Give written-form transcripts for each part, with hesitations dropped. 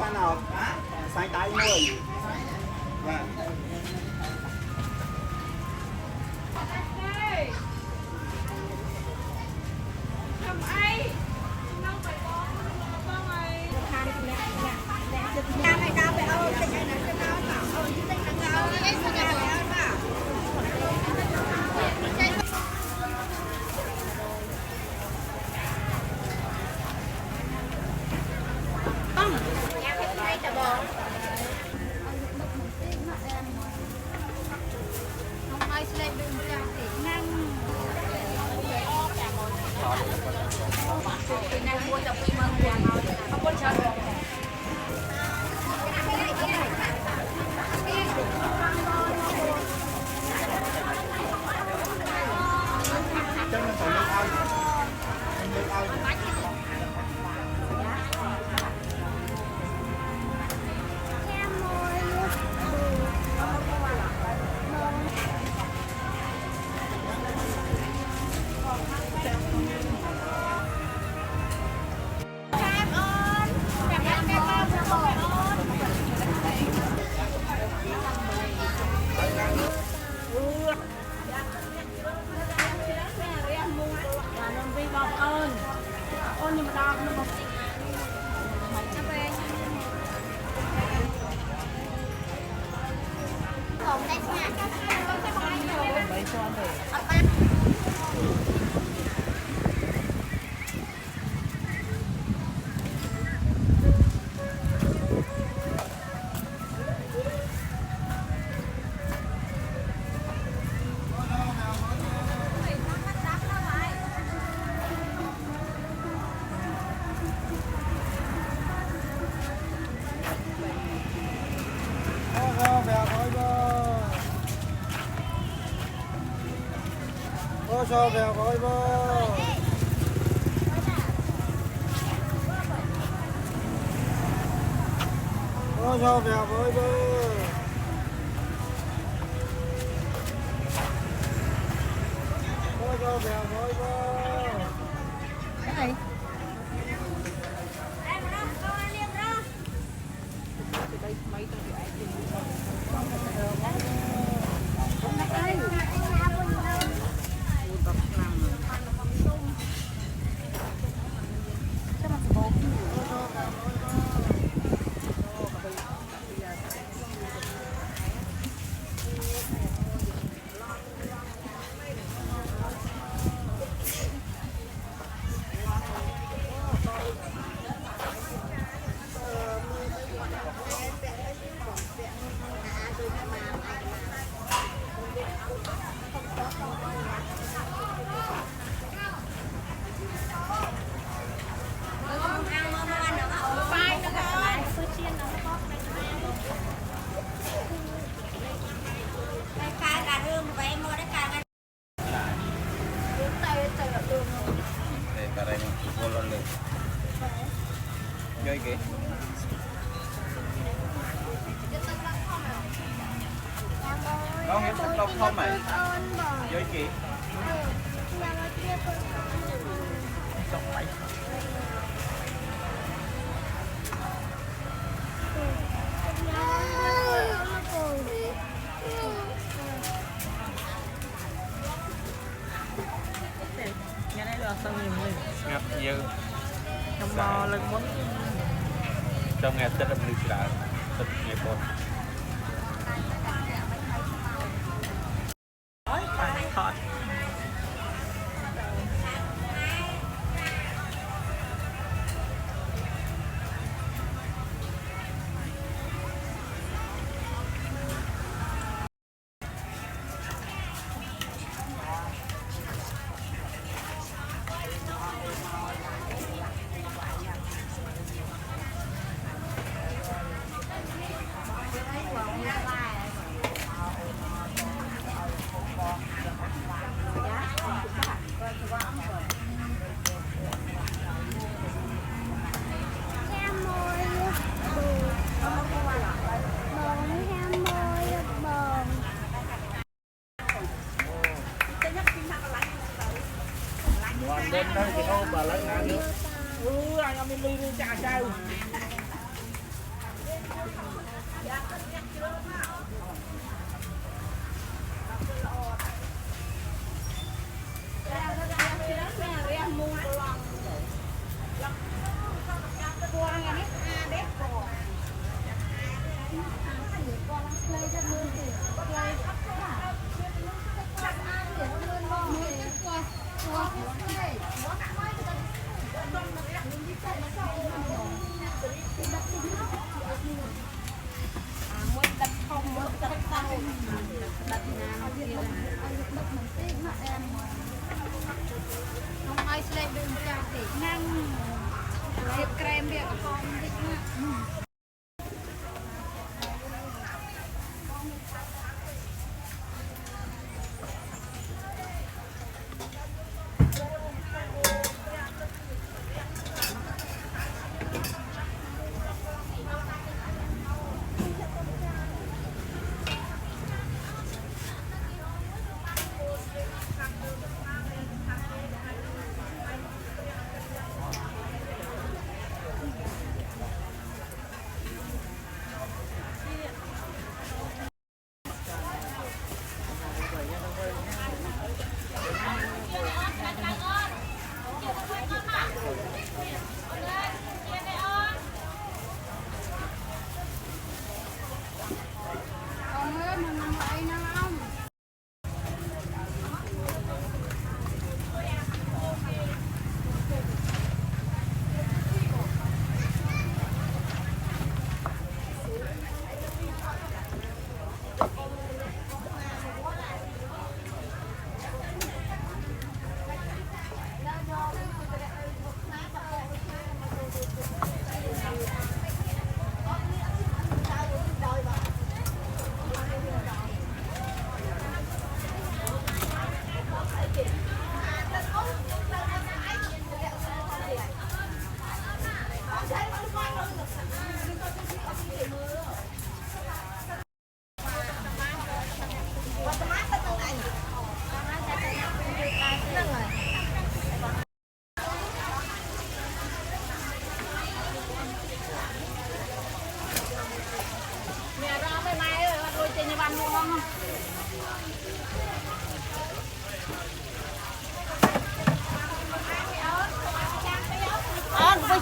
bạn nào sai tay người và cho về với bơ cho về với bơ cho về với bơ cái này chơi kìa con hiếp sắc lông không mày chơi kìa xong vậy nghe đây là sao nhiều người ngập dư trong bò lên muốn trong ngày tết âm lịch là tết ngày bốn thọt đến đây thì ô bà lấy ngã nữa anh ông đi chà chào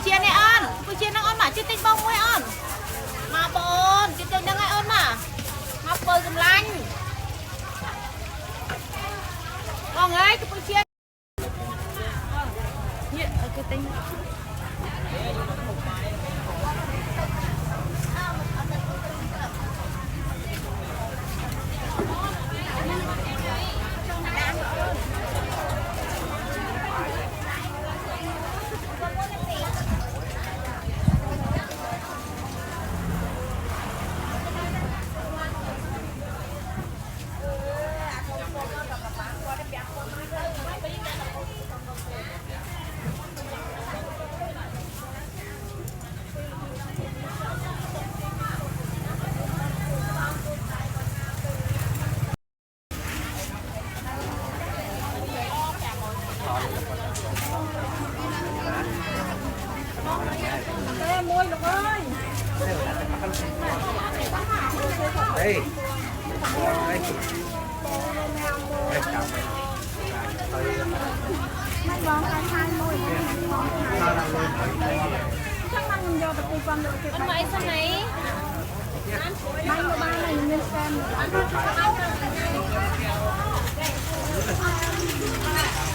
chia này ơn, tôi chia nó ơn mà chia tinh bông mới ơn, mà bồn chia tinh nó ngay ơn mà bơi cầm lanh, con ơi tôi chia, hiện ở cái tinh. Đây. Con mày sao này?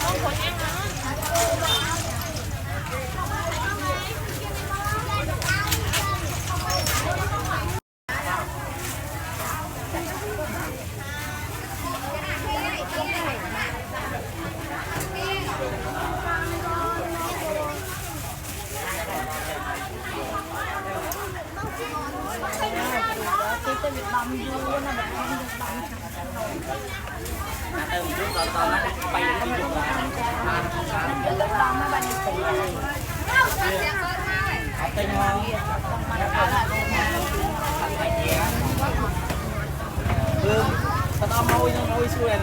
Con còn ăn hả? Tao môi xuôi này.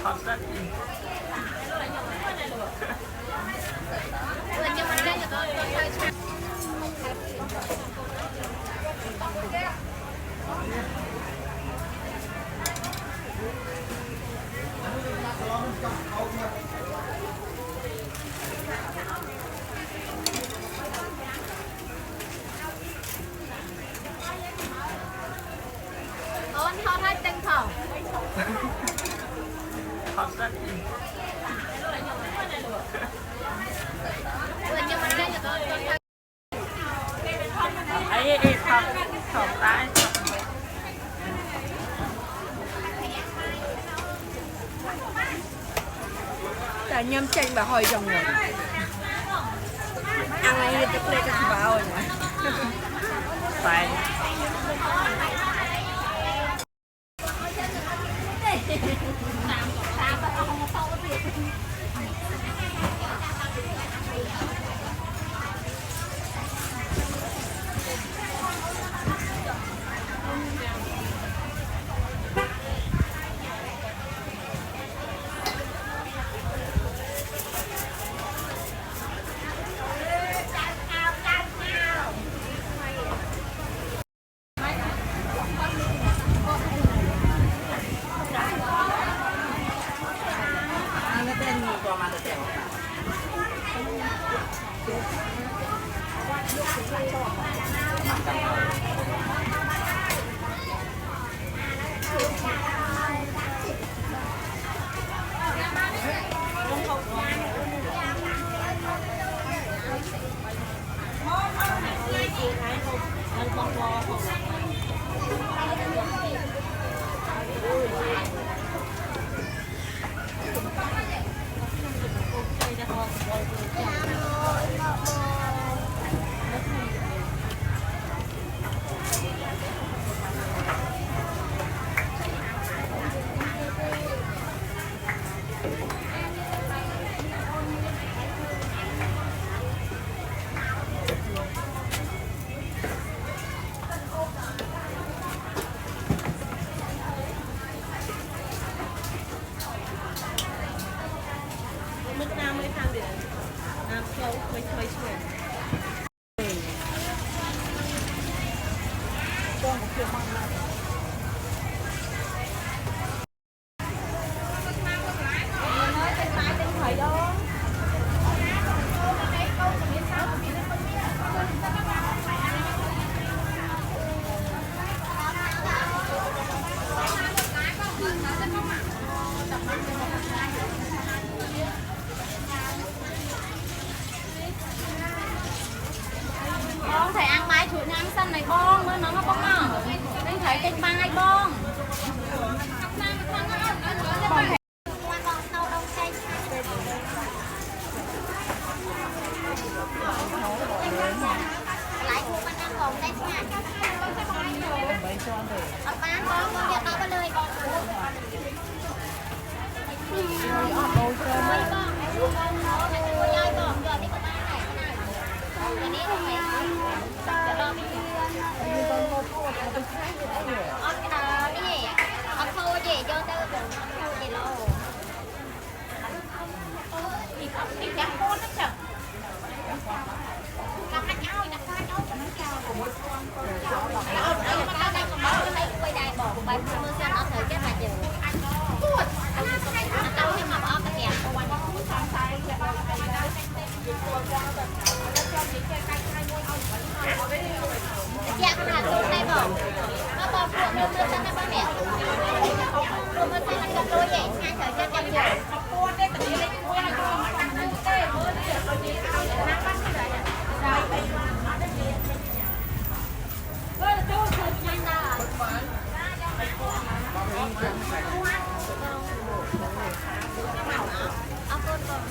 ทอดสักอีก ทอดสักอีกไอ้ทอดทอดได้ Tại nhâm chanh bà hồi dòng rồi. Ăn ai chắc lên cho bà rồi nè. ไป มึกน้ำไม่ทานเดือดน้ำเขาไม่ช่วยช่วย Bông thầy ăn mai chuột ăn xanh này bông, mới nó bông nào. Nên thầy kênh mai bông. จะรอไม่ถึงนี่เอาโทรเย่โยเตอร์โทรเย่โลอีกอย่างโคตรจังกับนักเอานักฆ่าเอากับนักเอาเอามาได้กับมาได้ไปได้บอกไปมือเส้นเอาเถอะแค่มาเจอปวดเอาให้มาเอาตะแกรงวันแยกขนาดรูปได้บอกมาบอกพวกมือเส้นได้บ้างเนี่ยมือเส้นมันกับตัวใหญ่ง่ายเถอะแค่จำอยู่ปวดได้แต่นี้เลยปวดก็ตั้งมือเต้มือเดี๋ยวตัวนี้เอาอย่างนั้นมันเลยได้ไปก็ดูเธอยังได้เอาคนก่อน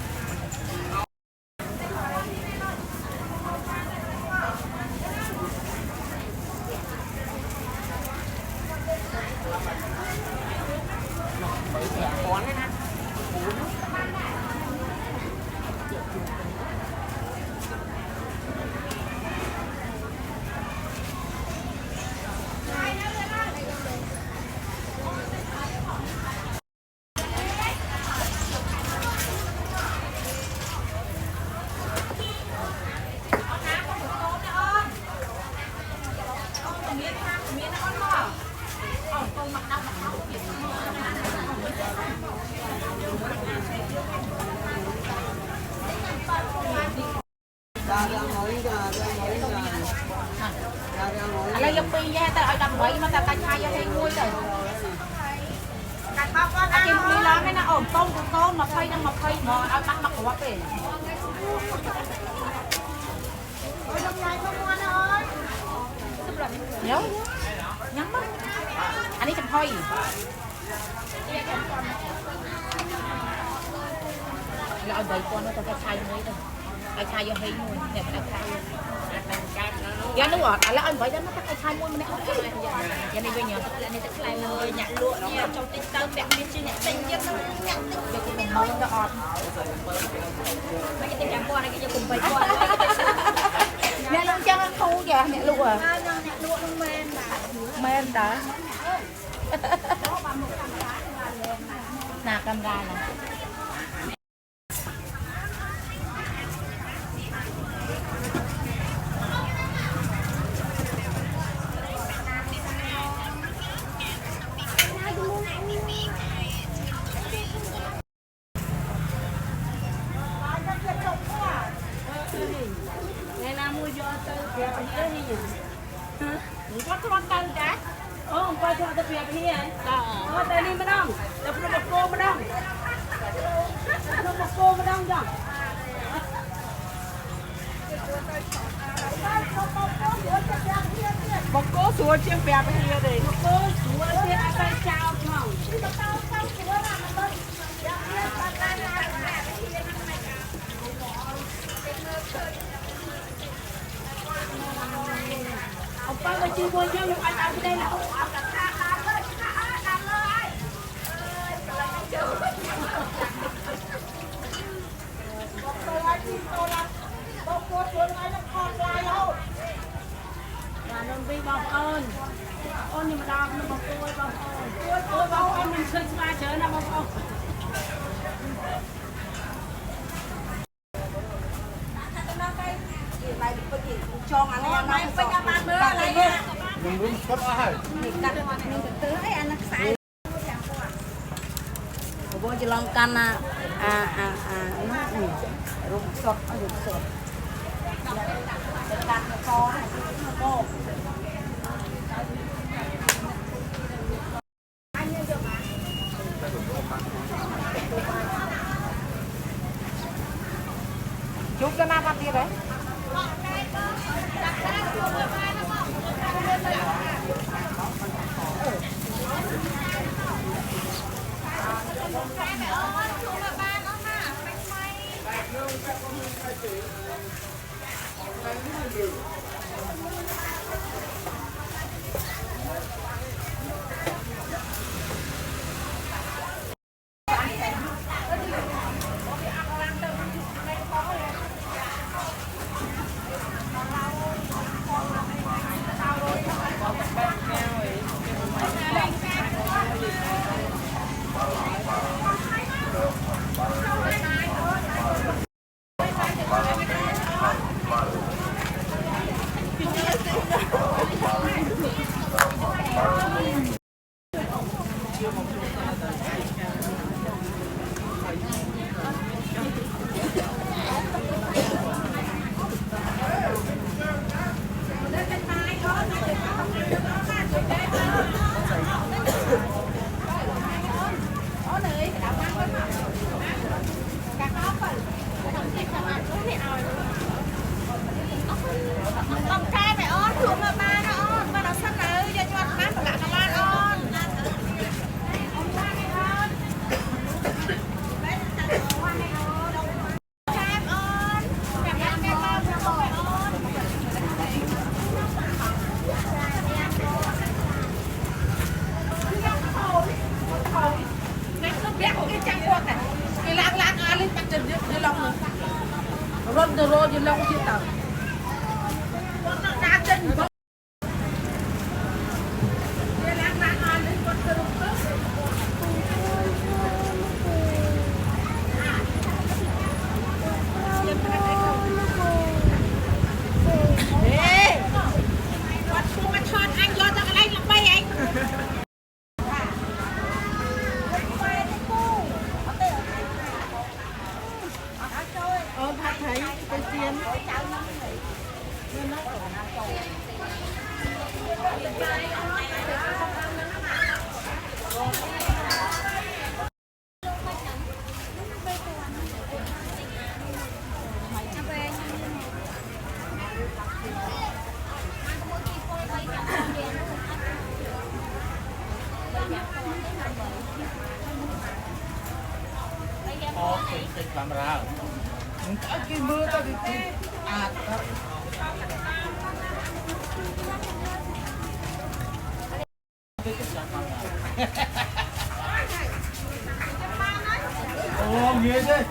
อะไรยังปีแย่แต่เอาดำไว้มาแต่กระชายยังให้งวยแต่กินมีร้านไม่นะต้มมาไฟยังมาไฟหมอเอาตั้งมาขวบเป็นเดี๋ยวยังมั้งอันนี้จะพ่อยแล้วเอาใบก้อนมาแต่กระชายยังไงเลยกระชายยังให้งวยเนี่ยกระชายยันนึกว่าแล้วอันไว้แล้วมันจะใช้มวยมันเอาไปยันในเวรเนี่ยแล้วในตะไคร้เลยหยัดลวกเนี่ยtrong tinh tơแบบนี้ชื่อเนี่ยtinhยันnó nhặt tinh để cùng màu nó ọt mấy cái tiền qua này cái cùng phải qua mẹ luôn cho ăn thu kìa mẹ luôn à mẹ luôn men đã nà camera này có con cân trái không coi cho tập việc đi đây đi mà đông tập nó một cô mà đông nó một cô mà đông chẳng một cô sủa chiếc bè bên kia đây một cô sủa chiếc tay chào không ông ba mới chưa mua vô nhưng anh ở đây là ông đặt tha lên làm ơi một tôi ai chim tôi là một cô tôi nói nó còn lại đâu là đơn vị bảo ơn ôn nhưng mà đau nó bảo tôi bảo ơn mình sinh ra chở nó bảo ơn cho anh em nó phải cho bạn nữa lại nha mình muốn cắt ai mình cắt mình tưới anh nó sai bố chỉ lòng căn nó rụng sọt cắt nó to chúc cho nam ăn đi đấy Lihat kok kecang kuat kan. Kilang-lang alih tak jadi long. Ron the road je long kita. Kok nak naden. Kilang-lang alih kok terus. Hey. What ku ma chọn anh vô tao cái này là bay anh. Phát thấy cái chiên. camera Cái mưa ta thì ồ nghĩa thế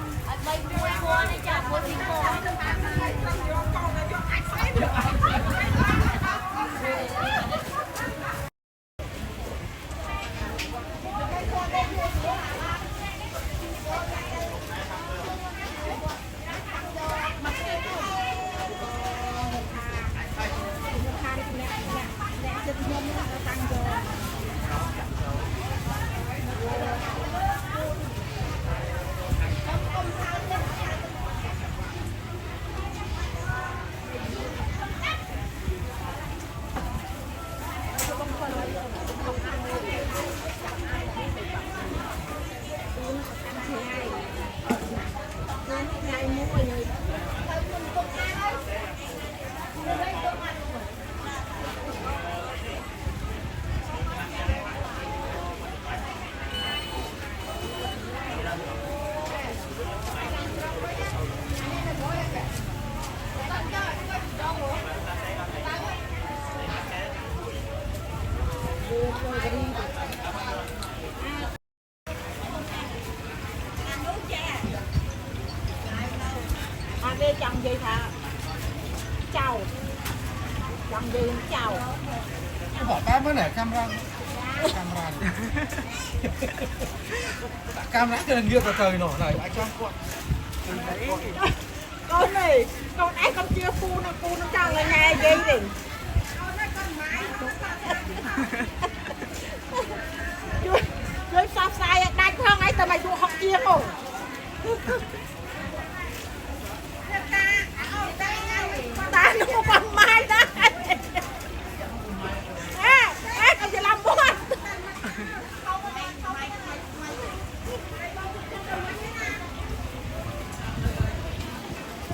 Đây chồng gì thà chào chồng gì chào bỏ tao mới để camera camera cái kia từ trời nổ này anh trong cuộn con này con ấy con chia phu nó chào là nghe gì đi chơi sao sai đánh không ấy tao mày tụi học chia không ta nó còn mai đó conจะlàm buôn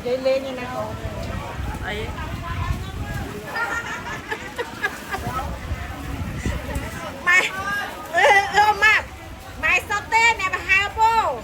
lên lên như nào ấy mày mà mày sao tên này mà hai bố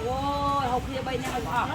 Ôi, hộp kia bay nhau bỏ.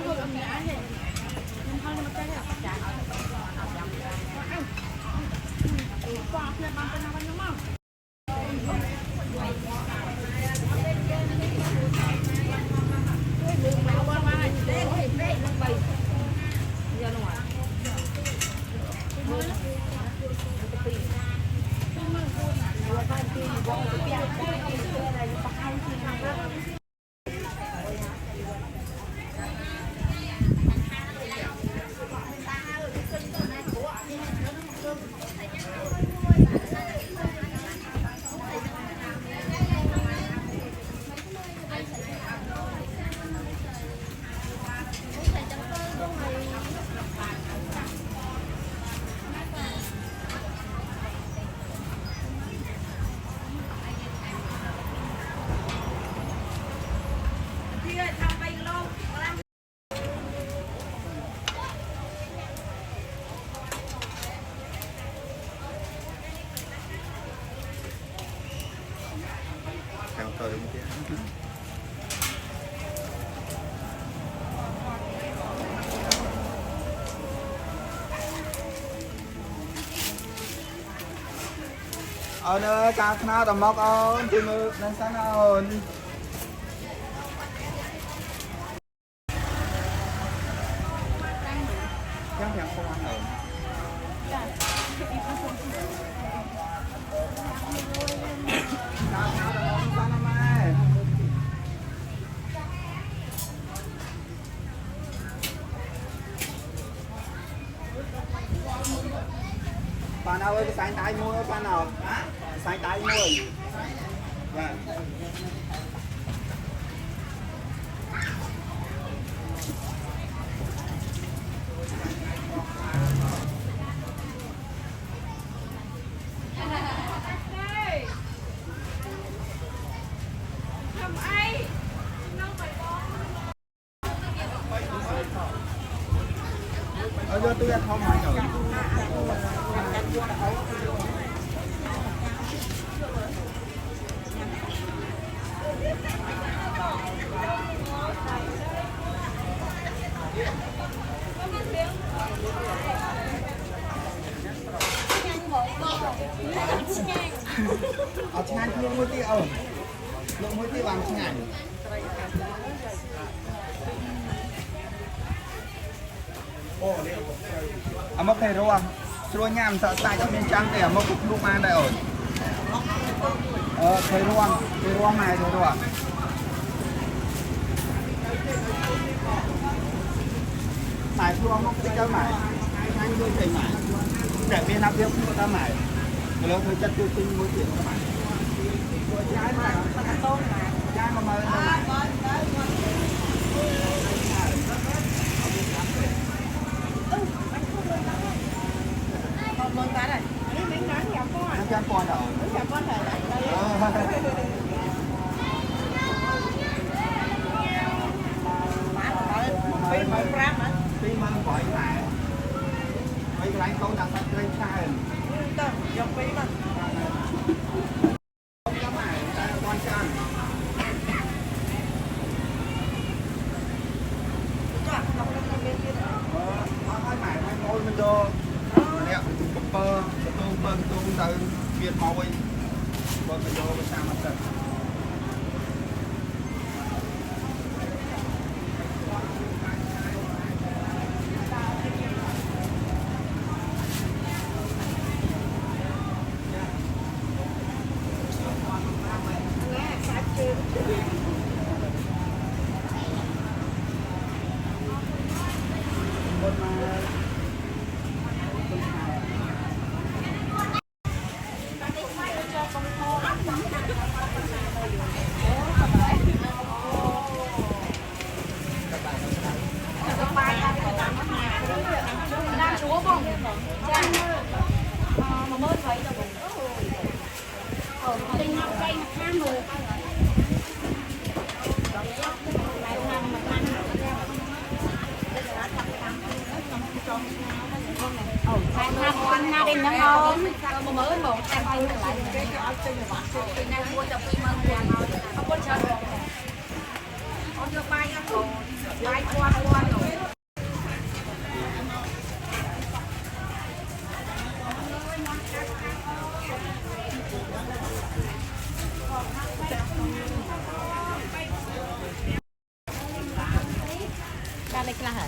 Theo tôi đúng chứ. Ôn ơi, cá khná tầm mốc ôn, tìm mực lên sáng ôn. Chẳng thèm không ăn ổn. Bạn nào ơi, cái sánh tay mua bạn nào? Sánh tay mua. Vâng. Ở vô tôi ăn không hỏi rồi. Ở Chang luôn mới tiêu ổn. Lượng mới tiêu bằng Chang. Mất thầy rồi, rồi nhảm sợ sai cho miền trắng để mất cục lúc ăn đây ổn. Thầy ruộng này thầy ruộng. Mày ruộng không thích đâu mày, anh nuôi thầy mày, để bên nào biết không ta mày, rồi thầy chặt tiêu tinh mỗi tiền mày. Trái mày, trái mà mày. Mừng ta này. Đi miếng nón gặp con. Ăn con đâu? Gặp con này lại đây. Phi một gram hả? Phi mang gọi lại. Mấy cái câu đặt sách lên chai. Đâu, dòng phi mà. Không phải con chăn. Hai mày hai ngôi mình vô. Nè, bơ từ Việt màu ấy. Bơ mình vô bên sao mặt trận. Đêm nó ngon, mới một em ăn lại. Cái mua tập phim ăn không có chơi. Ra đây là hả?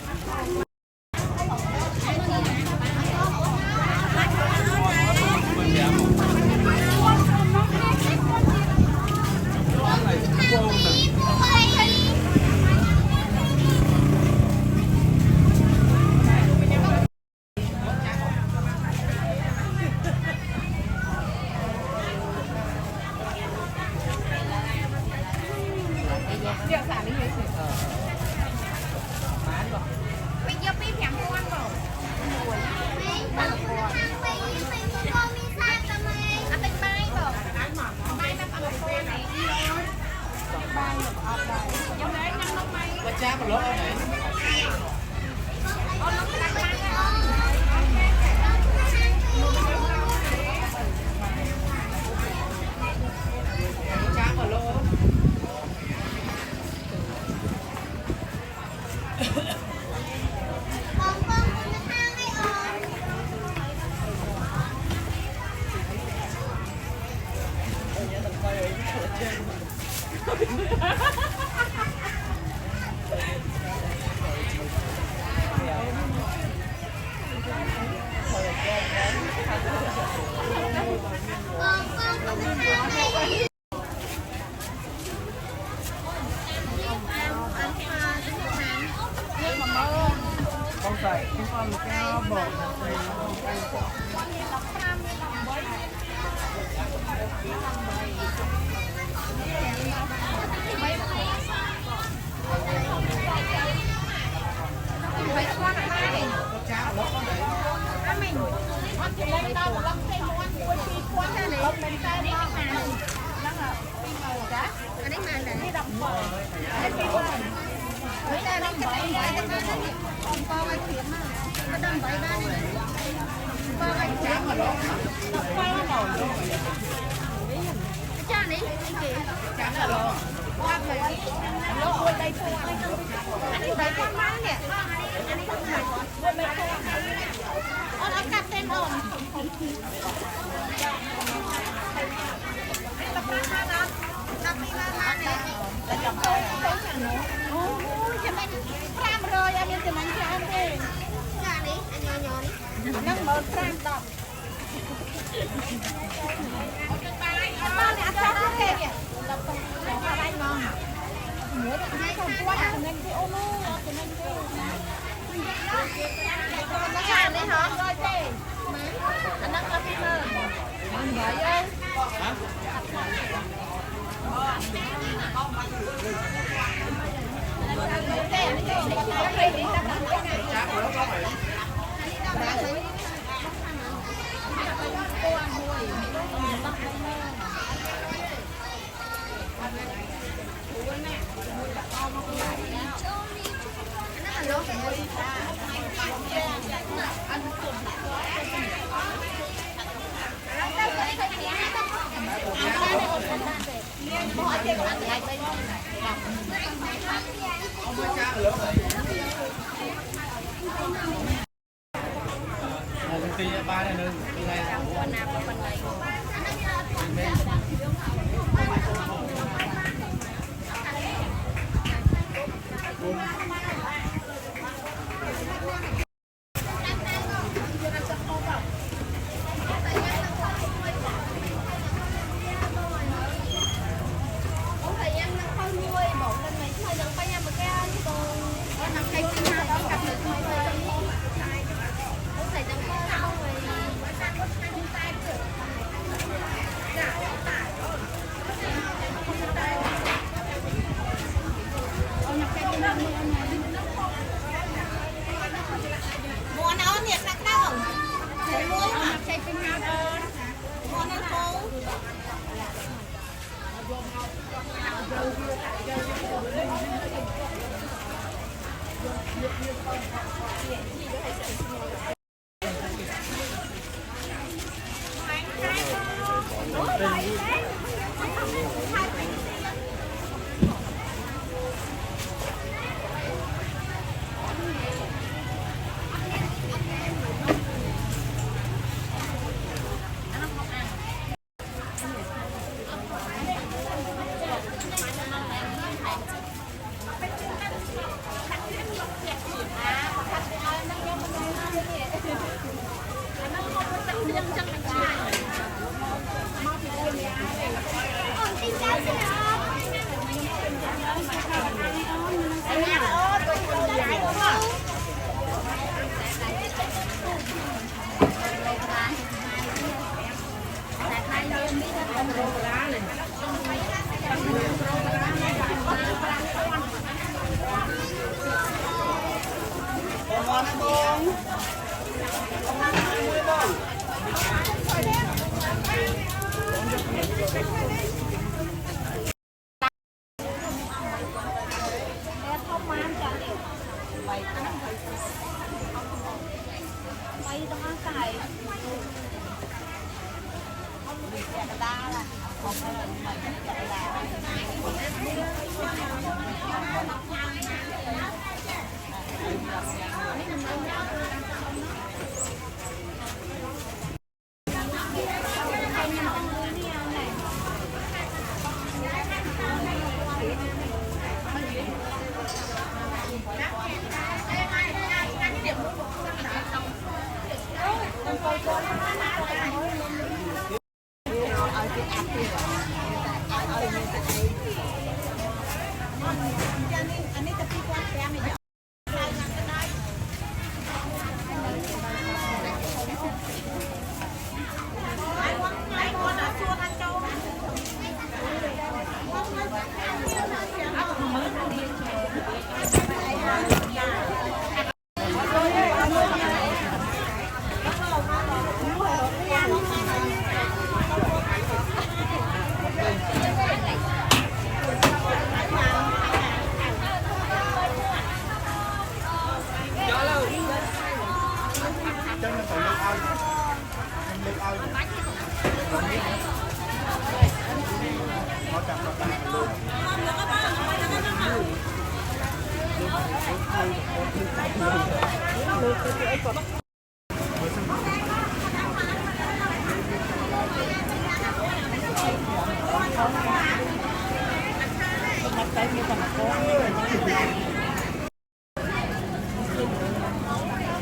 Con xài cái con cái bột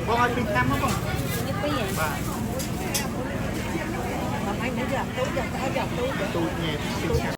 Bông ơi, bình cam không bông? Tôi nhẹ, bình cam.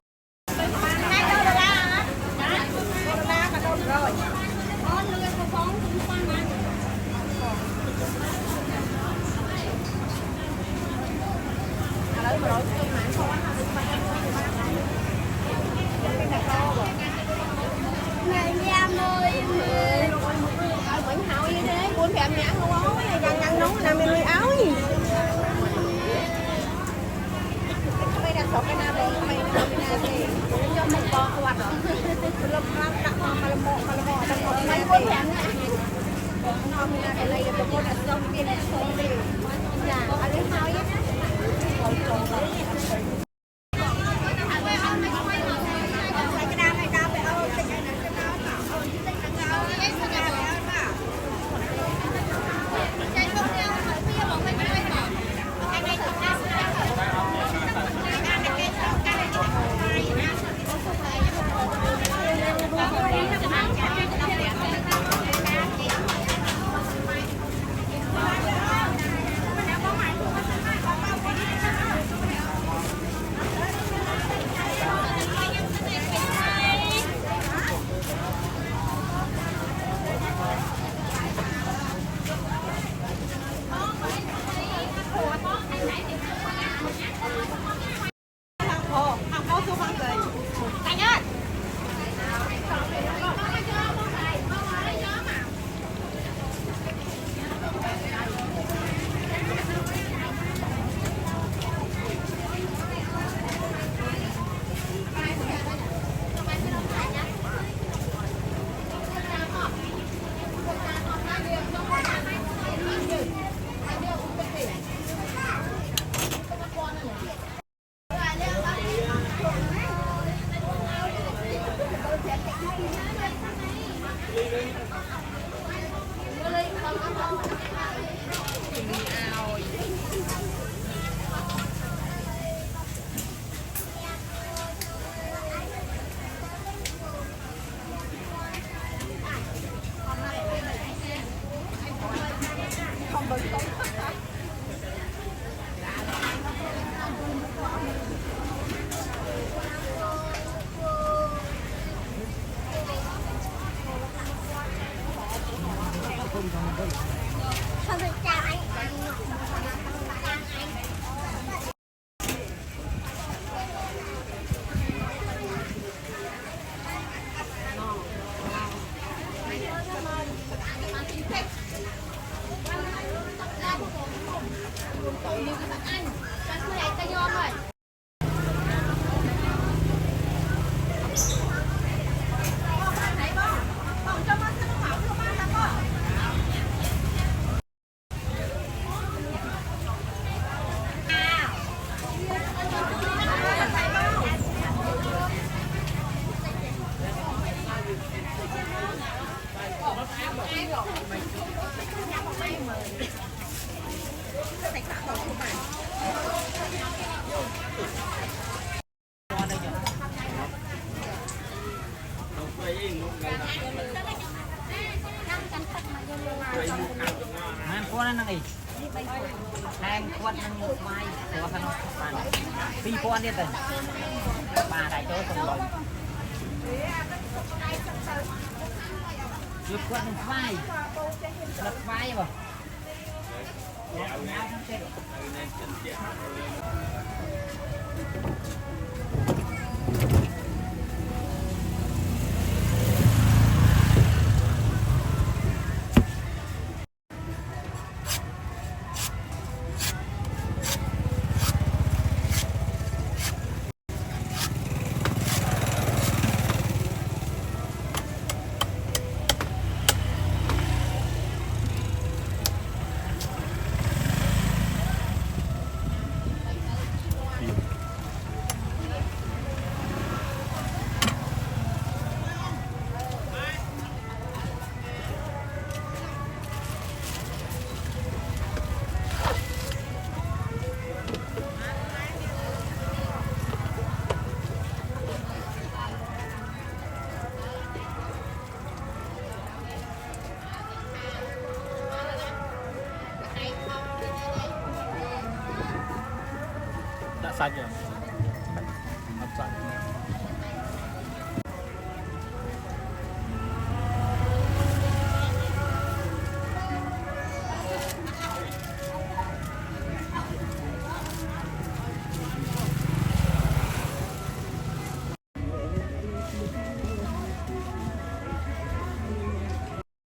มันพวกนั้นนั่งอีกแทงขวดนั่งไม้ตัวขนมปานปีพวกนี้เลยปลาได้โจ้สมบูรณ์หยุดขวดไฟรถไฟบ่น้ำทั้งเส้น Đã sạch rồi.